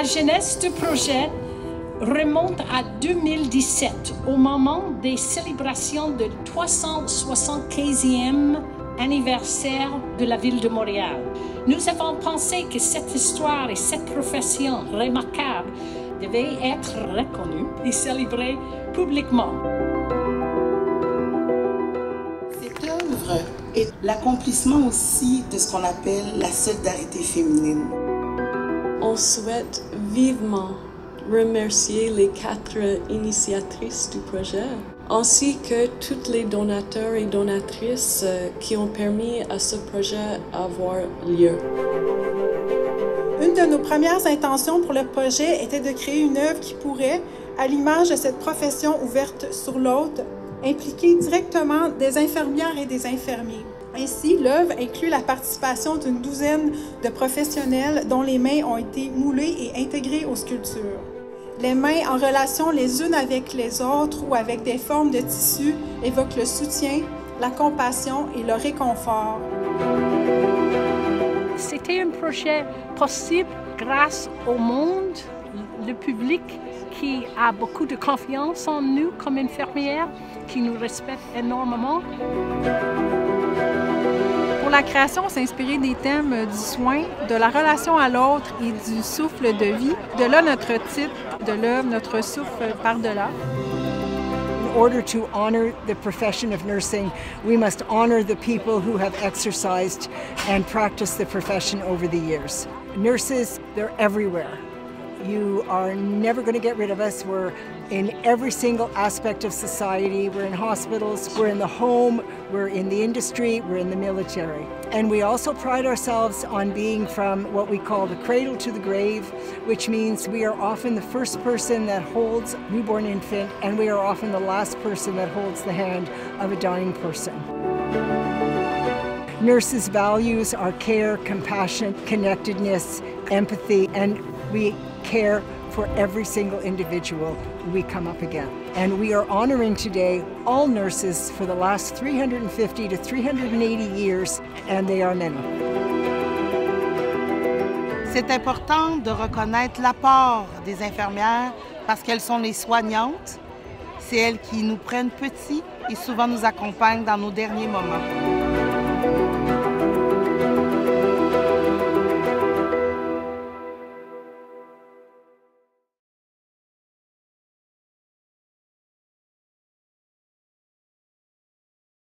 genèse du projet remonte à 2017, au moment des célébrations du 375e anniversaire de la ville de Montréal. Nous avons pensé que cette histoire et cette profession remarquable devaient être reconnues et célébrées publiquement. Cette œuvre est l'accomplissement aussi de ce qu'on appelle la solidarité féminine. On souhaite vivement remercier les 4 initiatrices du projet, ainsi que tous les donateurs et donatrices qui ont permis à ce projet d'avoir lieu. Une de nos premières intentions pour le projet était de créer une œuvre qui pourrait, à l'image de cette profession ouverte sur l'autre, impliquer directement des infirmières et des infirmiers. Ainsi, l'œuvre inclut la participation d'une douzaine de professionnels dont les mains ont été moulées et intégrées aux sculptures. Les mains en relation les unes avec les autres ou avec des formes de tissu évoquent le soutien, la compassion et le réconfort. C'était un projet possible grâce au monde, le public qui a beaucoup de confiance en nous comme infirmières, qui nous respecte énormément. Pour la création, on s'est inspiré des thèmes du soin, de la relation à l'autre et du souffle de vie. De là notre titre de l'œuvre, Notre souffle par-delà. In order to honor the profession of nursing, we must honor the people who have exercised and practiced the profession over the years. Nurses, they're everywhere. You are never going to get rid of us. We're in every single aspect of society. We're in hospitals, we're in the home, we're in the industry, we're in the military. And we also pride ourselves on being from what we call the cradle to the grave, which means we are often the first person that holds a newborn infant, and we are often the last person that holds the hand of a dying person. Nurses' values are care, compassion, connectedness, empathy, and we care for every single individual we come up against. And we are honoring today all nurses for the last 350 to 380 years, and they are many. C'est important de reconnaître l'apport des infirmières parce qu'elles sont les soignantes. C'est elles qui nous prennent petits et souvent nous accompagnent dans nos derniers moments.